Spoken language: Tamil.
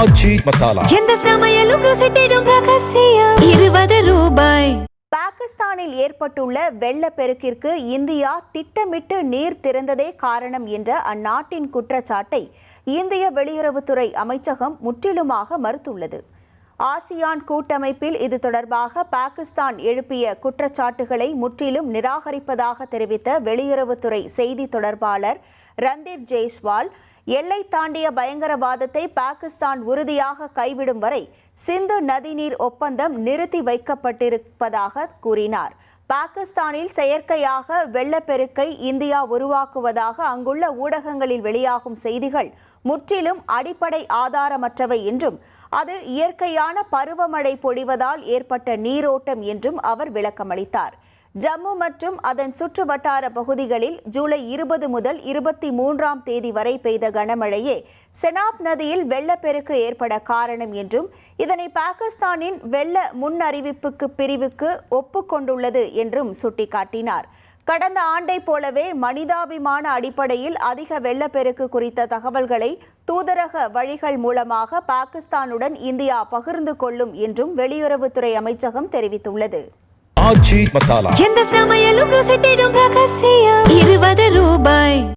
ஆச்சி மசாலா எந்த சமையலும் ருசி தேடும் ரகசியம் 20 ரூபாய். பாகிஸ்தானில் ஏற்பட்டுள்ள வெள்ளப்பெருக்கிற்கு இந்தியா திட்டமிட்டு நீர் திறந்ததே காரணம் என்ற அந்நாட்டின் குற்றச்சாட்டை இந்திய வெளியுறவுத்துறை அமைச்சகம் முற்றிலுமாக மறுத்துள்ளது. ஆசியான் கூட்டமைப்பில் இது தொடர்பாக பாகிஸ்தான் எழுப்பிய குற்றச்சாட்டுகளை முற்றிலும் நிராகரிப்பதாக தெரிவித்த வெளியுறவுத்துறை செய்தி தொடர்பாளர் ரந்தீர் ஜெய்ஸ்வால், எல்லை தாண்டிய பயங்கரவாதத்தை பாகிஸ்தான் உறுதியாக கைவிடும் வரை சிந்து நதிநீர் ஒப்பந்தம் நிறுத்தி வைக்கப்பட்டிருப்பதாக கூறினார். பாகிஸ்தானில் செயற்கையாக வெள்ளப்பெருக்கை இந்தியா உருவாக்குவதாக அங்குள்ள ஊடகங்களில் வெளியாகும் செய்திகள் முற்றிலும் அடிப்படை ஆதாரமற்றவை என்றும் அது இயற்கையான பருவமழை பொழிவதால் ஏற்பட்ட நீரோட்டம் என்றும் அவர் விளக்கமளித்தார். ஜம்மு மற்றும் அதன் சுற்று வட்டார பகுதிகளில் ஜூலை 20 முதல் 23ஆம் தேதி வரை பெய்த கனமழையே செனாப் நதியில் வெள்ளப்பெருக்கு ஏற்பட காரணம் என்றும் இதனை பாகிஸ்தானின் வெள்ள முன்னறிவிப்புக்கு பிரிவுக்கு ஒப்புக்கொண்டுள்ளது என்றும் சுட்டிக்காட்டினார். கடந்த ஆண்டை போலவே மனிதாபிமான அடிப்படையில் அதிக வெள்ளப்பெருக்கு குறித்த தகவல்களை தூதரக வழிகள் மூலமாக பாகிஸ்தானுடன் இந்தியா பகிர்ந்து கொள்ளும் என்றும் வெளியுறவுத்துறை அமைச்சகம் தெரிவித்துள்ளது. ஆச்சி மசாலா எந்த சமையலும் ருசி தேடும் ரகசியம் 20 ரூபாய்.